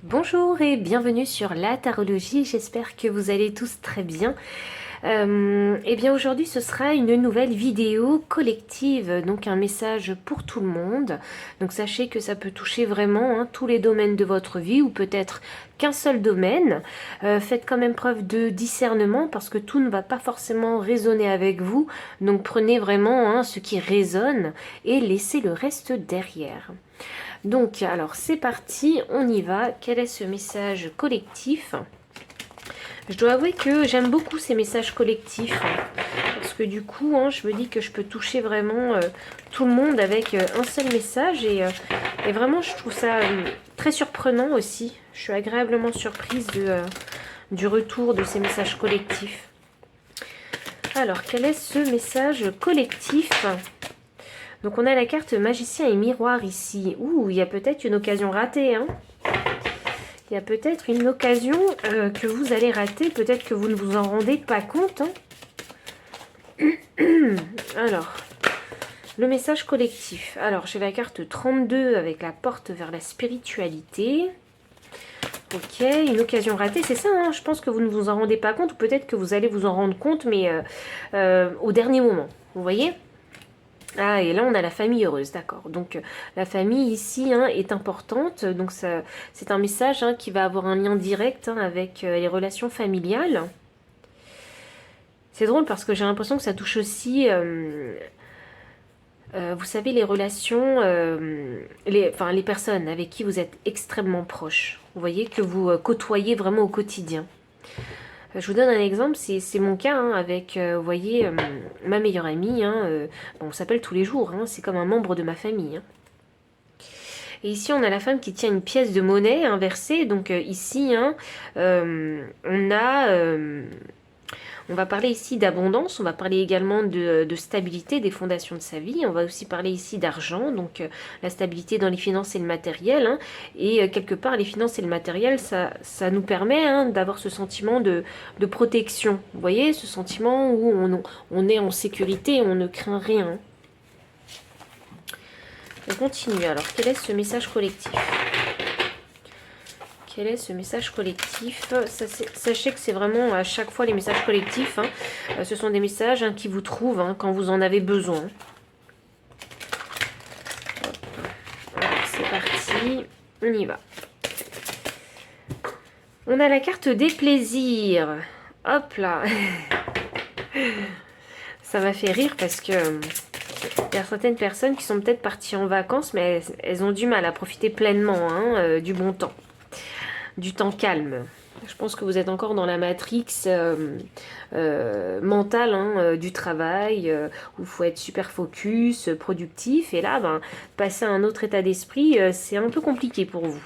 Bonjour et bienvenue sur la tarologie, j'espère que vous allez tous très bien. Et bien aujourd'hui ce sera une nouvelle vidéo collective, donc un message pour tout le monde. Donc sachez que ça peut toucher vraiment tous les domaines de votre vie ou peut-être qu'un seul domaine. Faites quand même preuve de discernement parce que tout ne va pas forcément résonner avec vous. Donc prenez vraiment ce qui résonne et laissez le reste derrière. Donc, alors c'est parti, on y va. Quel est ce message collectif? Je dois avouer que j'aime beaucoup ces messages collectifs. Parce que du coup, je me dis que je peux toucher vraiment tout le monde avec un seul message. Et vraiment, je trouve ça très surprenant aussi. Je suis agréablement surprise du retour de ces messages collectifs. Alors, quel est ce message collectif? Donc on a la carte magicien et miroir ici. Ouh, il y a peut-être une occasion ratée. Il y a peut-être une occasion que vous allez rater. Peut-être que vous ne vous en rendez pas compte. Alors, le message collectif. Alors, j'ai la carte 32 avec la porte vers la spiritualité. Ok, une occasion ratée, c'est ça, je pense que vous ne vous en rendez pas compte. Ou peut-être que vous allez vous en rendre compte, mais au dernier moment. Vous voyez ? Ah, et là, on a la famille heureuse, d'accord. Donc, la famille ici est importante. Donc, c'est un message qui va avoir un lien direct avec les relations familiales. C'est drôle parce que j'ai l'impression que ça touche aussi, vous savez, les relations, les personnes avec qui vous êtes extrêmement proches. Vous voyez, que vous côtoyez vraiment au quotidien. Je vous donne un exemple, c'est mon cas avec, vous voyez, ma meilleure amie. Bon, on s'appelle tous les jours, c'est comme un membre de ma famille. Et ici, on a la femme qui tient une pièce de monnaie inversée. Donc ici, on va parler ici d'abondance, on va parler également de stabilité des fondations de sa vie, on va aussi parler ici d'argent, donc la stabilité dans les finances et le matériel, et quelque part les finances et le matériel, ça nous permet d'avoir ce sentiment de protection, vous voyez, ce sentiment où on est en sécurité, on ne craint rien. On continue, alors quel est ce message collectif ? Quel est ce message collectif? Sachez que c'est vraiment à chaque fois les messages collectifs. Ce sont des messages qui vous trouvent quand vous en avez besoin. C'est parti, on y va. On a la carte des plaisirs. Hop là. Ça m'a fait rire parce que il y a certaines personnes qui sont peut-être parties en vacances, mais elles ont du mal à profiter pleinement du bon temps. Du temps calme. Je pense que vous êtes encore dans la matrix mentale du travail, où il faut être super focus, productif. Et là, passer à un autre état d'esprit, c'est un peu compliqué pour vous.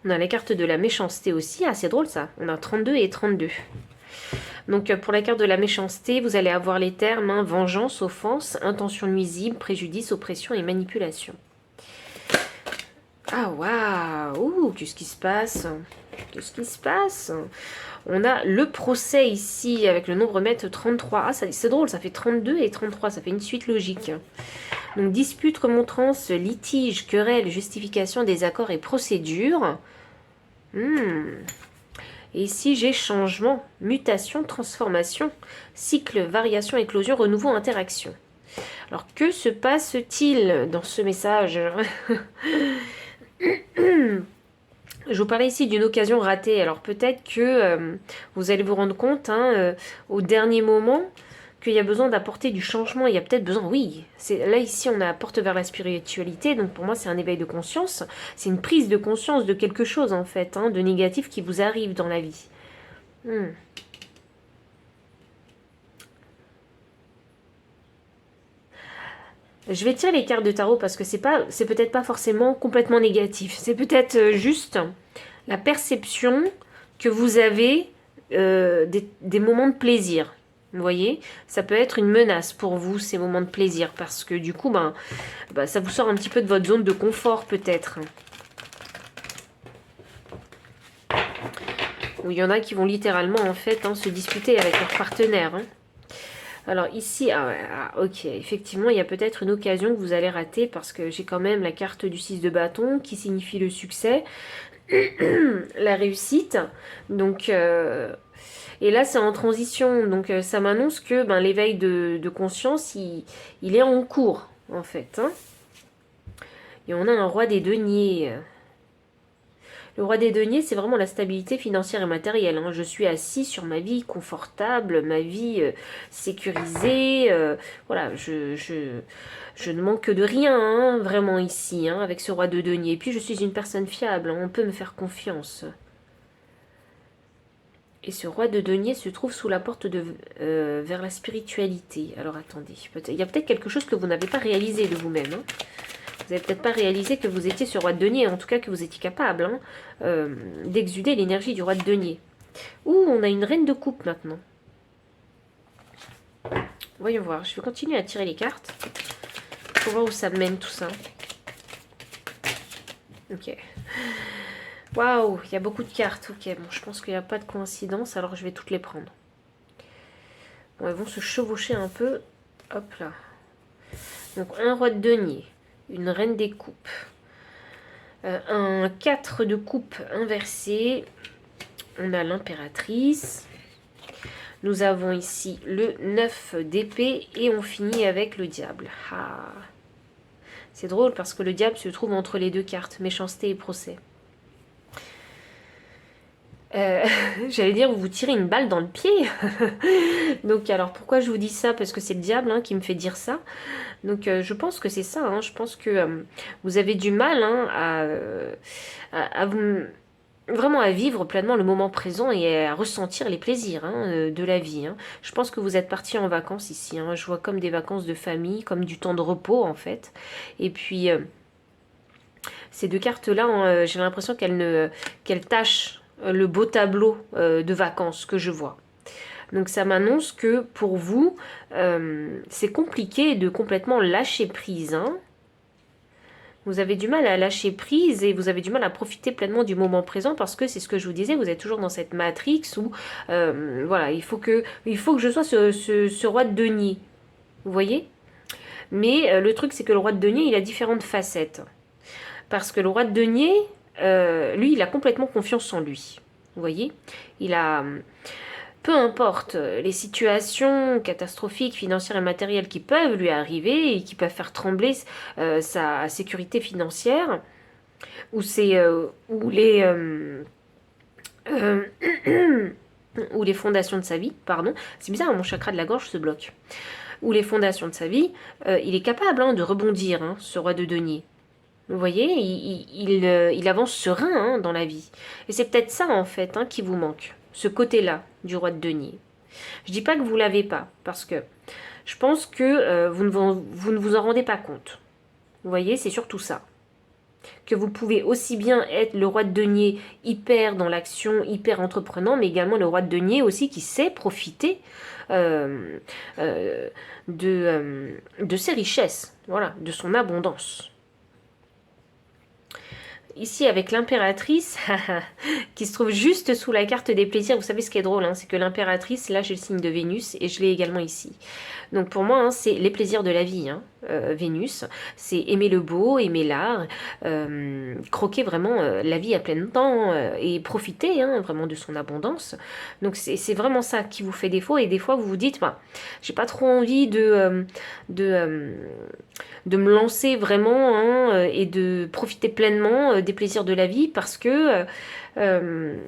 On a la carte de la méchanceté aussi. Ah, c'est drôle ça. On a 32 et 32. Donc pour la carte de la méchanceté, vous allez avoir les termes vengeance, offense, intention nuisible, préjudice, oppression et manipulation. Ah waouh, qu'est-ce qui se passe? Qu'est-ce qui se passe? On a le procès ici avec le nombre maître 33. Ah, c'est drôle, ça fait 32 et 33, ça fait une suite logique. Donc dispute, remontrance, litige, querelle, justification des accords et procédures. Et ici j'ai changement, mutation, transformation, cycle, variation, éclosion, renouveau, interaction. Alors que se passe-t-il dans ce message? Je vous parlais ici d'une occasion ratée. Alors peut-être que vous allez vous rendre compte au dernier moment qu'il y a besoin d'apporter du changement. Il y a peut-être besoin, oui. Là ici on a porte vers la spiritualité. Donc pour moi c'est un éveil de conscience. C'est une prise de conscience de quelque chose en fait, de négatif qui vous arrive dans la vie. Je vais tirer les cartes de tarot parce que c'est peut-être pas forcément complètement négatif. C'est peut-être juste la perception que vous avez des moments de plaisir. Vous voyez, ça peut être une menace pour vous, ces moments de plaisir, parce que du coup, ça vous sort un petit peu de votre zone de confort, peut-être. Ou il y en a qui vont littéralement, en fait, se disputer avec leur partenaire. Alors ici, ok, effectivement, il y a peut-être une occasion que vous allez rater parce que j'ai quand même la carte du 6 de bâton qui signifie le succès. la réussite. Donc, et là, c'est en transition. Donc, ça m'annonce que ben, l'éveil de conscience, il est en cours, en fait. Hein. Et on a un roi des deniers. Le roi des deniers, c'est vraiment la stabilité financière et matérielle. Hein. Je suis assis sur ma vie confortable, ma vie sécurisée. Voilà, je ne manque de rien, hein, vraiment ici, hein, avec ce roi de deniers. Et puis, je suis une personne fiable, hein, on peut me faire confiance. Et ce roi de deniers se trouve sous la porte vers la spiritualité. Alors, attendez, il y a peut-être quelque chose que vous n'avez pas réalisé de vous-même. Hein. Vous n'avez peut-être pas réalisé que vous étiez ce roi de denier, en tout cas que vous étiez capable hein, d'exuder l'énergie du roi de denier. Ouh, on a une reine de coupe maintenant. Voyons voir, je vais continuer à tirer les cartes. Pour voir où ça mène tout ça. Ok. Waouh, il y a beaucoup de cartes. Ok, bon, je pense qu'il n'y a pas de coïncidence, alors je vais toutes les prendre. Bon, elles vont se chevaucher un peu. Hop là. Donc, un roi de denier. Une reine des coupes, un 4 de coupe inversé, on a l'impératrice, nous avons ici le 9 d'épée et on finit avec le diable. Ah. C'est drôle parce que le diable se trouve entre les deux cartes, méchanceté et procès. J'allais dire, vous tirez une balle dans le pied. Donc, alors, pourquoi je vous dis ça? Parce que c'est le diable hein, qui me fait dire ça. Donc, je pense que c'est ça. Hein. Je pense que vous avez du mal hein, à vous... Vraiment à vivre pleinement le moment présent et à ressentir les plaisirs hein, de la vie. Hein. Je pense que vous êtes parti en vacances ici. Hein. Je vois comme des vacances de famille, comme du temps de repos en fait. Et puis, ces deux cartes-là, j'ai l'impression qu'elles tâchent le beau tableau de vacances que je vois. Donc ça m'annonce que pour vous, c'est compliqué de complètement lâcher prise. Hein. Vous avez du mal à lâcher prise et vous avez du mal à profiter pleinement du moment présent parce que c'est ce que je vous disais, vous êtes toujours dans cette matrix où voilà, il faut que je sois ce roi de denier. Vous voyez? Mais le truc c'est que le roi de denier, il a différentes facettes. Parce que le roi de denier, lui, il a complètement confiance en lui. Vous voyez? Il a... Peu importe les situations catastrophiques, financières et matérielles qui peuvent lui arriver et qui peuvent faire trembler sa sécurité financière, ou ou les fondations de sa vie, pardon. C'est bizarre, mon chakra de la gorge se bloque. Ou les fondations de sa vie, il est capable hein, de rebondir, hein, ce roi de denier. Vous voyez, il avance serein hein, dans la vie. Et c'est peut-être ça, en fait, hein, qui vous manque. Ce côté-là du roi de denier. Je dis pas que vous l'avez pas, parce que je pense que vous ne vous en rendez pas compte. Vous voyez, c'est surtout ça. Que vous pouvez aussi bien être le roi de denier hyper dans l'action, hyper entreprenant, mais également le roi de denier aussi qui sait profiter de ses richesses, voilà, de son abondance. Ici, avec l'impératrice, qui se trouve juste sous la carte des plaisirs. Vous savez ce qui est drôle, hein, c'est que l'impératrice, là j'ai le signe de Vénus, et je l'ai également ici. Donc pour moi, hein, c'est les plaisirs de la vie, hein, Vénus. C'est aimer le beau, aimer l'art, croquer vraiment la vie à plein temps, et profiter hein, vraiment de son abondance. Donc c'est vraiment ça qui vous fait défaut, et des fois vous vous dites, bah, j'ai pas trop envie de me lancer vraiment hein, et de profiter pleinement des plaisirs de la vie parce que j'ai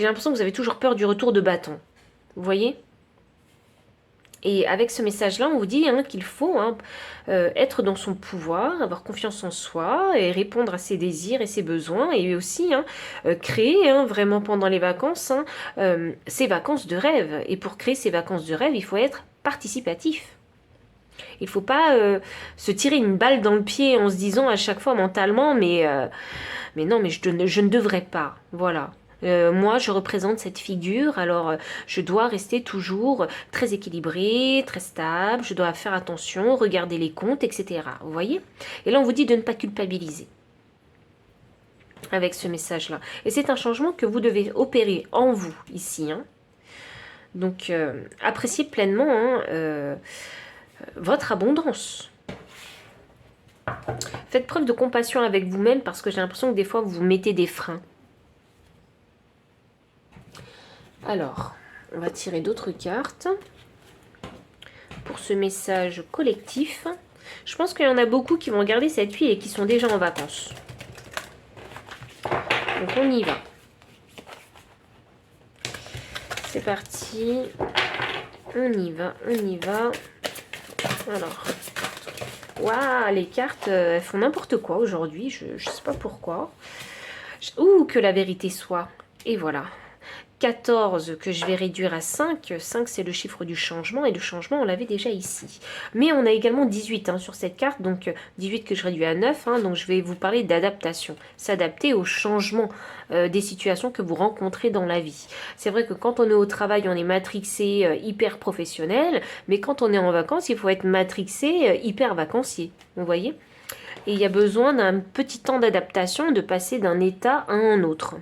l'impression que vous avez toujours peur du retour de bâton. Vous voyez? Et avec ce message-là, on vous dit hein, qu'il faut hein, être dans son pouvoir, avoir confiance en soi et répondre à ses désirs et ses besoins et aussi hein, créer hein, vraiment pendant les vacances hein, ses vacances de rêve. Et pour créer ces vacances de rêve, il faut être participatif. Il ne faut pas se tirer une balle dans le pied en se disant à chaque fois mentalement mais non, mais je ne devrais pas. Voilà. Moi, je représente cette figure, alors je dois rester toujours très équilibrée, très stable, je dois faire attention, regarder les comptes, etc. Vous voyez? Et là, on vous dit de ne pas culpabiliser avec ce message-là. Et c'est un changement que vous devez opérer en vous, ici. Hein. Donc, appréciez pleinement hein, votre abondance. Faites preuve de compassion avec vous-même parce que j'ai l'impression que des fois, vous vous mettez des freins. Alors, on va tirer d'autres cartes pour ce message collectif. Je pense qu'il y en a beaucoup qui vont regarder cette huile et qui sont déjà en vacances. Donc on y va. C'est parti. On y va, on y va. Alors, waouh, les cartes, elles font n'importe quoi aujourd'hui. Je ne sais pas pourquoi. Ouh, que la vérité soit. Et voilà. 14 que je vais réduire à 5. 5 c'est le chiffre du changement et le changement on l'avait déjà ici. Mais on a également 18 hein, sur cette carte, donc 18 que je réduis à 9, hein, donc je vais vous parler d'adaptation. S'adapter au changement des situations que vous rencontrez dans la vie. C'est vrai que quand on est au travail on est matrixé hyper professionnel, mais quand on est en vacances il faut être matrixé hyper vacancier, vous voyez. Et il y a besoin d'un petit temps d'adaptation, de passer d'un état à un autre.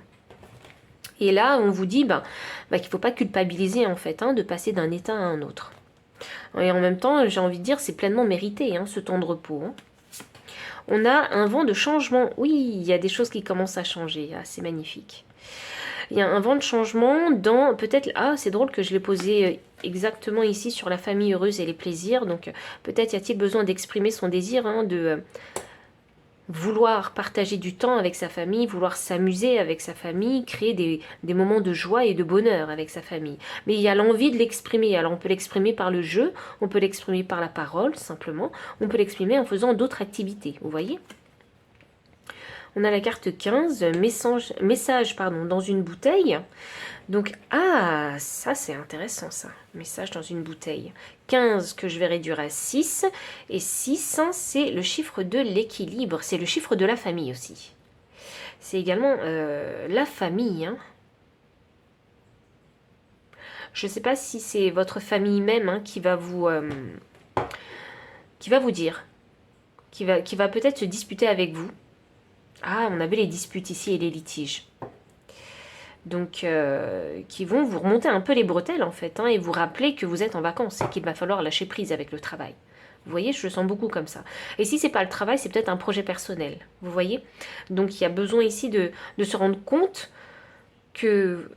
Et là, on vous dit qu'il ne faut pas culpabiliser en fait, hein, de passer d'un état à un autre. Et en même temps, j'ai envie de dire, c'est pleinement mérité, hein, ce temps de repos. Hein. On a un vent de changement. Oui, il y a des choses qui commencent à changer. Ah, c'est magnifique. Il y a un vent de changement dans peut-être... Ah, c'est drôle que je l'ai posé exactement ici sur la famille heureuse et les plaisirs. Donc peut-être y a-t-il besoin d'exprimer son désir hein, de... vouloir partager du temps avec sa famille, vouloir s'amuser avec sa famille, créer des moments de joie et de bonheur avec sa famille. Mais il y a l'envie de l'exprimer. Alors on peut l'exprimer par le jeu, on peut l'exprimer par la parole simplement, on peut l'exprimer en faisant d'autres activités, vous voyez. On a la carte 15, message dans une bouteille. Donc, ah, ça c'est intéressant ça, message dans une bouteille. 15 que je vais réduire à 6, et 6 c'est le chiffre de l'équilibre, c'est le chiffre de la famille aussi. C'est également la famille. Hein. Je ne sais pas si c'est votre famille même hein, qui va vous dire, qui va peut-être se disputer avec vous. Ah, on avait les disputes ici et les litiges. Donc, qui vont vous remonter un peu les bretelles en fait, hein, et vous rappeler que vous êtes en vacances et qu'il va falloir lâcher prise avec le travail. Vous voyez, je le sens beaucoup comme ça. Et si c'est pas le travail, c'est peut-être un projet personnel. Vous voyez. Donc, il y a besoin ici de se rendre compte que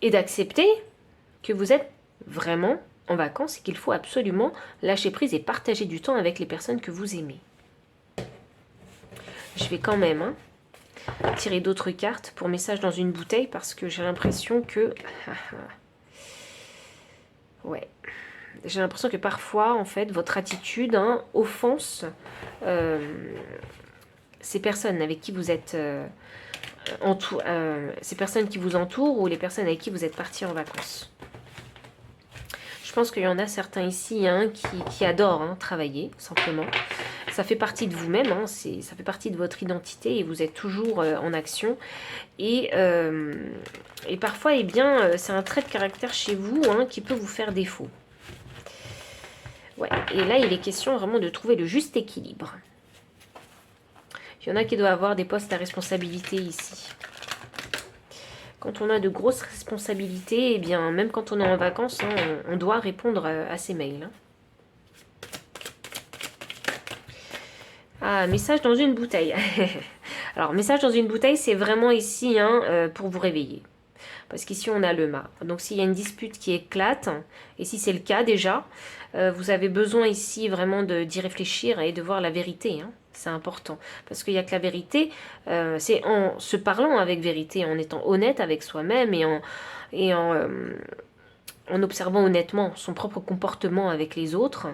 et d'accepter que vous êtes vraiment en vacances et qu'il faut absolument lâcher prise et partager du temps avec les personnes que vous aimez. Je vais quand même... Hein, tirer d'autres cartes pour message dans une bouteille parce que j'ai l'impression que ouais, j'ai l'impression que parfois en fait votre attitude hein, offense ces personnes avec qui vous êtes ces personnes qui vous entourent ou les personnes avec qui vous êtes partis en vacances. Je pense qu'il y en a certains ici hein, qui adorent hein, travailler simplement. Ça fait partie de vous-même, hein, ça fait partie de votre identité et vous êtes toujours en action. Et parfois, eh bien, c'est un trait de caractère chez vous hein, qui peut vous faire défaut. Ouais. Et là, il est question vraiment de trouver le juste équilibre. Il y en a qui doivent avoir des postes à responsabilité ici. Quand on a de grosses responsabilités, eh bien, même quand on est en vacances, hein, on doit répondre à ses mails. Hein. Ah, message dans une bouteille. Alors, message dans une bouteille, c'est vraiment ici hein, pour vous réveiller. Parce qu'ici, on a le mât. Donc, s'il y a une dispute qui éclate, et si c'est le cas déjà, vous avez besoin ici vraiment d'y réfléchir et de voir la vérité. Hein. C'est important. Parce qu'il n'y a que la vérité, c'est en se parlant avec vérité, en étant honnête avec soi-même et en observant honnêtement son propre comportement avec les autres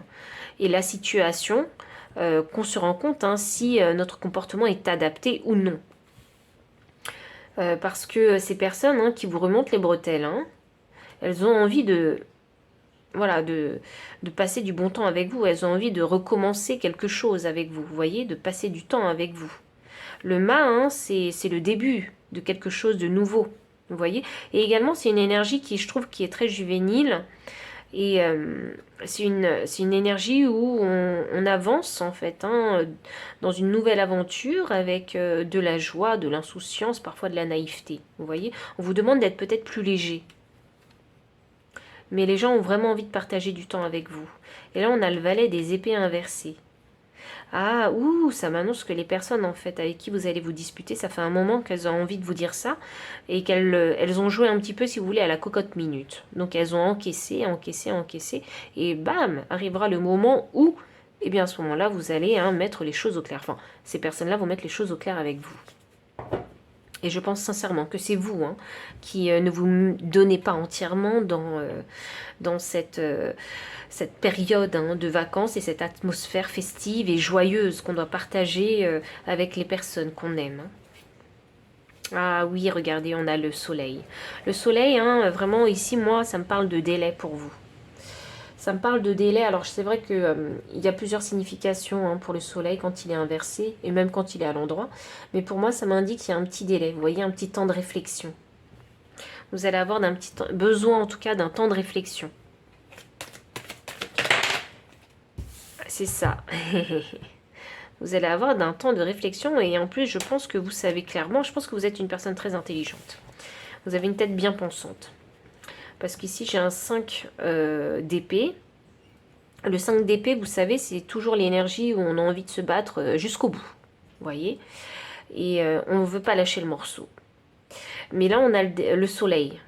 et la situation... qu'on se rend compte hein, si notre comportement est adapté ou non. Parce que ces personnes hein, qui vous remontent les bretelles, hein, elles ont envie de passer du bon temps avec vous. Elles ont envie de recommencer quelque chose avec vous. Vous voyez, de passer du temps avec vous. Le mât, hein, c'est le début de quelque chose de nouveau. Vous voyez. Et également, c'est une énergie qui, je trouve, qui est très juvénile. Et c'est une énergie où on avance en fait hein, dans une nouvelle aventure avec de la joie, de l'insouciance, parfois de la naïveté. Vous voyez, on vous demande d'être peut-être plus léger. Mais les gens ont vraiment envie de partager du temps avec vous. Et là, on a le valet des épées inversées. Ah, ouh, ça m'annonce que les personnes en fait avec qui vous allez vous disputer, ça fait un moment qu'elles ont envie de vous dire ça et qu'elles elles ont joué un petit peu, si vous voulez, à la cocotte minute. Donc elles ont encaissé, encaissé, encaissé et bam, arrivera le moment où, eh bien à ce moment-là, vous allez mettre les choses au clair. Enfin, ces personnes-là vont mettre les choses au clair avec vous. Et je pense sincèrement que c'est vous qui ne vous donnez pas entièrement dans cette période de vacances et cette atmosphère festive et joyeuse qu'on doit partager avec les personnes qu'on aime. Ah oui, regardez, on a le soleil. Le soleil, vraiment ici, moi, ça me parle de délai pour vous. Ça me parle de délai. Alors c'est vrai que il y a plusieurs significations pour le soleil quand il est inversé et même quand il est à l'endroit. Mais pour moi, ça m'indique qu'il y a un petit délai. Vous voyez, un petit temps de réflexion. Vous allez avoir besoin en tout cas d'un temps de réflexion. C'est ça. Vous allez avoir d'un temps de réflexion et en plus, je pense que vous savez clairement, je pense que vous êtes une personne très intelligente. Vous avez une tête bien pensante. Parce qu'ici, j'ai un 5 d'épée. Le 5 d'épée, vous savez, c'est toujours l'énergie où on a envie de se battre jusqu'au bout. Vous voyez? Et on ne veut pas lâcher le morceau. Mais là, on a le soleil.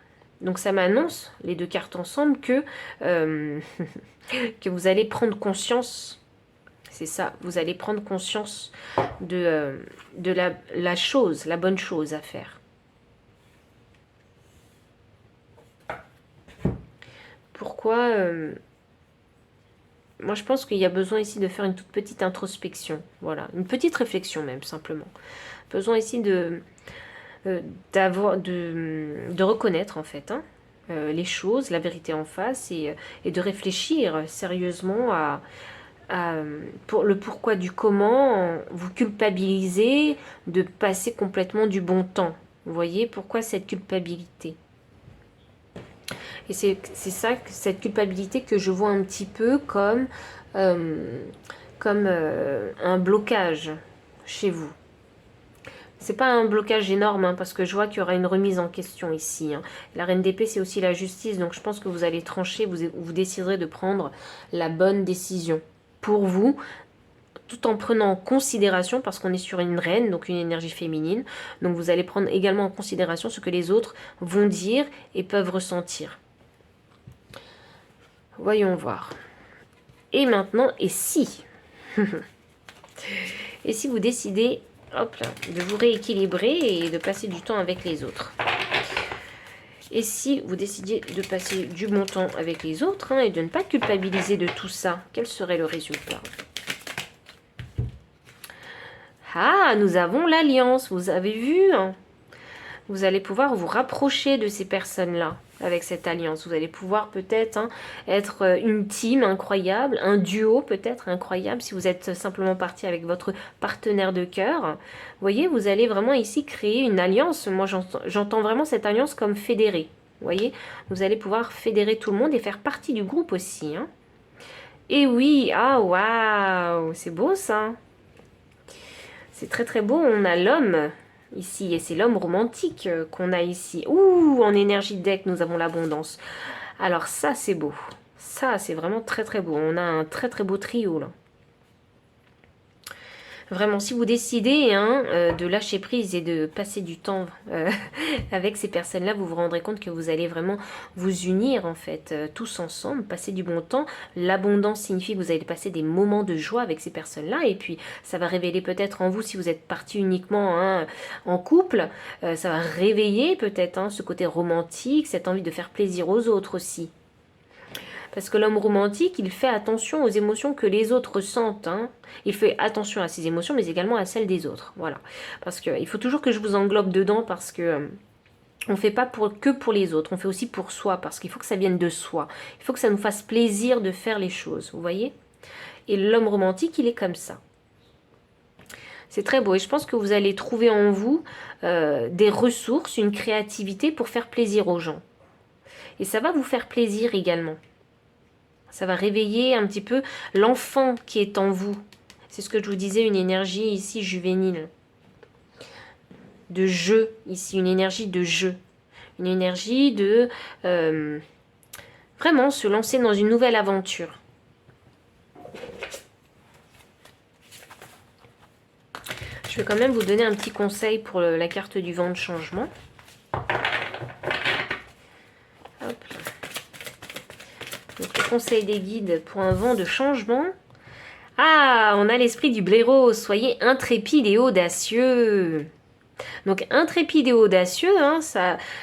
Donc ça m'annonce, les deux cartes ensemble, que, que vous allez prendre conscience. C'est ça, vous allez prendre conscience de la chose, la bonne chose à faire. Pourquoi moi, je pense qu'il y a besoin ici de faire une toute petite introspection. Voilà, une petite réflexion même, simplement. Besoin ici de reconnaître, en fait, les choses, la vérité en face et de réfléchir sérieusement pour le pourquoi du comment, vous culpabiliser de passer complètement du bon temps. Vous voyez, pourquoi cette culpabilité? Et c'est ça, cette culpabilité que je vois un petit peu comme, un blocage chez vous. C'est pas un blocage énorme, parce que je vois qu'il y aura une remise en question ici. La reine d'épée, c'est aussi la justice, donc je pense que vous allez trancher, vous déciderez de prendre la bonne décision pour vous, tout en prenant en considération, parce qu'on est sur une reine, donc une énergie féminine, donc vous allez prendre également en considération ce que les autres vont dire et peuvent ressentir. Voyons voir. Et maintenant, et si et si vous décidez, hop là, de vous rééquilibrer et de passer du temps avec les autres? Et si vous décidiez de passer du bon temps avec les autres et de ne pas culpabiliser de tout ça, quel serait le résultat? Ah, nous avons l'alliance, vous avez vu Vous allez pouvoir vous rapprocher de ces personnes-là avec cette alliance. Vous allez pouvoir peut-être être une team incroyable, un duo peut-être incroyable si vous êtes simplement parti avec votre partenaire de cœur. Vous voyez, vous allez vraiment ici créer une alliance. Moi, j'entends vraiment cette alliance comme fédérée. Vous voyez, vous allez pouvoir fédérer tout le monde et faire partie du groupe aussi. Et oui, ah waouh, c'est beau ça. C'est très très beau, on a l'homme ici, et c'est l'homme romantique qu'on a ici. Ouh, en énergie deck, nous avons l'abondance. Alors ça, c'est beau. Ça, c'est vraiment très très beau. On a un très très beau trio, là. Vraiment, si vous décidez de lâcher prise et de passer du temps avec ces personnes-là, vous vous rendrez compte que vous allez vraiment vous unir, en fait, tous ensemble, passer du bon temps. L'abondance signifie que vous allez passer des moments de joie avec ces personnes-là, et puis ça va révéler peut-être en vous, si vous êtes parti uniquement en couple, ça va réveiller peut-être ce côté romantique, cette envie de faire plaisir aux autres aussi. Parce que l'homme romantique, il fait attention aux émotions que les autres ressentent. Il fait attention à ses émotions, mais également à celles des autres. Voilà. Parce qu'il faut toujours que je vous englobe dedans, parce que on ne fait pas que pour les autres, on fait aussi pour soi, parce qu'il faut que ça vienne de soi. Il faut que ça nous fasse plaisir de faire les choses, vous voyez? Et l'homme romantique, il est comme ça. C'est très beau, et je pense que vous allez trouver en vous des ressources, une créativité pour faire plaisir aux gens. Et ça va vous faire plaisir également. Ça va réveiller un petit peu l'enfant qui est en vous. C'est ce que je vous disais, une énergie ici juvénile. De jeu, ici, une énergie de jeu. Une énergie de vraiment se lancer dans une nouvelle aventure. Je vais quand même vous donner un petit conseil pour la carte du vent de changement. Hop. Donc, le conseil des guides pour un vent de changement. Ah, on a l'esprit du blaireau. Soyez intrépide et audacieux. Donc intrépide et audacieux, hein,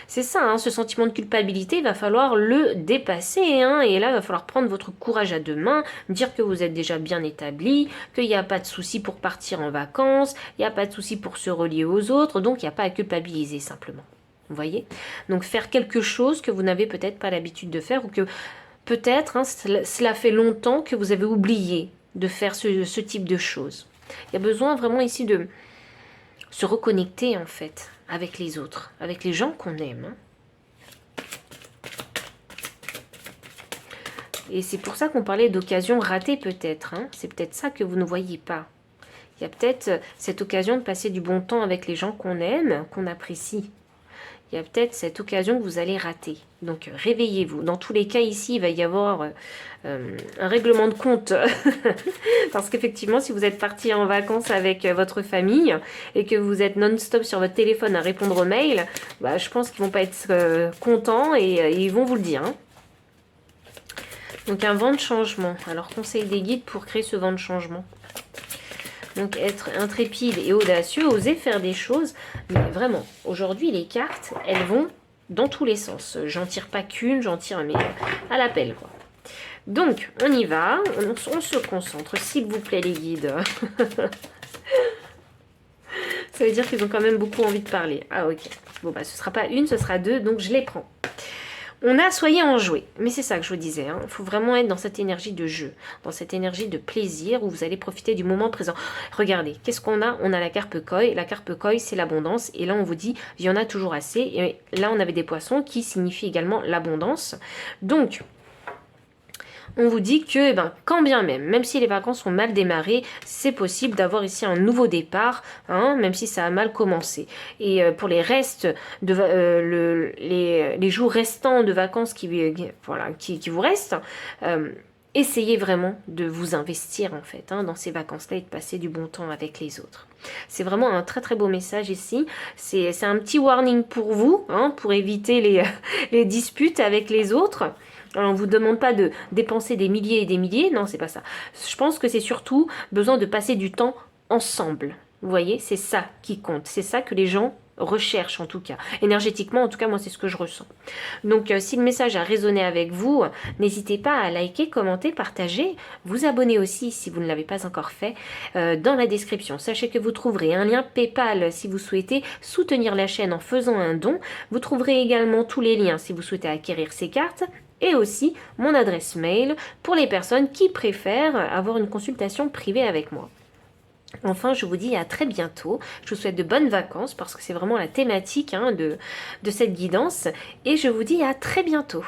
c'est ça, hein, ce sentiment de culpabilité, il va falloir le dépasser. Hein, et là, il va falloir prendre votre courage à deux mains, dire que vous êtes déjà bien établi, qu'il n'y a pas de souci pour partir en vacances, il n'y a pas de souci pour se relier aux autres, donc il n'y a pas à culpabiliser simplement. Vous voyez? Donc faire quelque chose que vous n'avez peut-être pas l'habitude de faire ou que peut-être hein, cela fait longtemps que vous avez oublié de faire ce type de choses. Il y a besoin vraiment ici de se reconnecter en fait avec les autres, avec les gens qu'on aime. Hein. Et c'est pour ça qu'on parlait d'occasion ratée peut-être. Hein. C'est peut-être ça que vous ne voyez pas. Il y a peut-être cette occasion de passer du bon temps avec les gens qu'on aime, qu'on apprécie. Il y a peut-être cette occasion que vous allez rater. Donc réveillez-vous. Dans tous les cas ici, il va y avoir un règlement de compte. Parce qu'effectivement, si vous êtes parti en vacances avec votre famille et que vous êtes non-stop sur votre téléphone à répondre aux mails, bah, je pense qu'ils ne vont pas être contents et ils vont vous le dire. Hein. Donc un vent de changement. Alors conseil des guides pour créer ce vent de changement. Donc être intrépide et audacieux, oser faire des choses. Mais vraiment, aujourd'hui, les cartes, elles vont dans tous les sens. J'en tire pas qu'une, j'en tire mais à l'appel, quoi. Donc, on y va. On se concentre, s'il vous plaît, les guides. Ça veut dire qu'ils ont quand même beaucoup envie de parler. Ah, ok. Bon, bah, ce sera pas une, ce sera deux, donc je les prends. On a soyez enjoués, mais c'est ça que je vous disais, il faut vraiment être dans cette énergie de jeu, dans cette énergie de plaisir où vous allez profiter du moment présent. Regardez, qu'est-ce qu'on a? On a la carpe koi, c'est l'abondance, et là on vous dit, il y en a toujours assez, et là on avait des poissons qui signifient également l'abondance. Donc, on vous dit que, quand bien même si les vacances ont mal démarré, c'est possible d'avoir ici un nouveau départ, hein, même si ça a mal commencé. Et pour les restes, les jours restants de vacances qui vous restent, essayez vraiment de vous investir en fait dans ces vacances-là et de passer du bon temps avec les autres. C'est vraiment un très très beau message ici. C'est un petit warning pour vous, pour éviter les disputes avec les autres. Alors, on ne vous demande pas de dépenser des milliers et des milliers, non, c'est pas ça. Je pense que c'est surtout besoin de passer du temps ensemble. Vous voyez, c'est ça qui compte. C'est ça que les gens recherchent en tout cas. Énergétiquement, en tout cas, moi, c'est ce que je ressens. Donc, si le message a résonné avec vous, n'hésitez pas à liker, commenter, partager, vous abonner aussi si vous ne l'avez pas encore fait dans la description. Sachez que vous trouverez un lien PayPal si vous souhaitez soutenir la chaîne en faisant un don. Vous trouverez également tous les liens si vous souhaitez acquérir ces cartes. Et aussi mon adresse mail pour les personnes qui préfèrent avoir une consultation privée avec moi. Enfin, je vous dis à très bientôt. Je vous souhaite de bonnes vacances parce que c'est vraiment la thématique de cette guidance. Et je vous dis à très bientôt.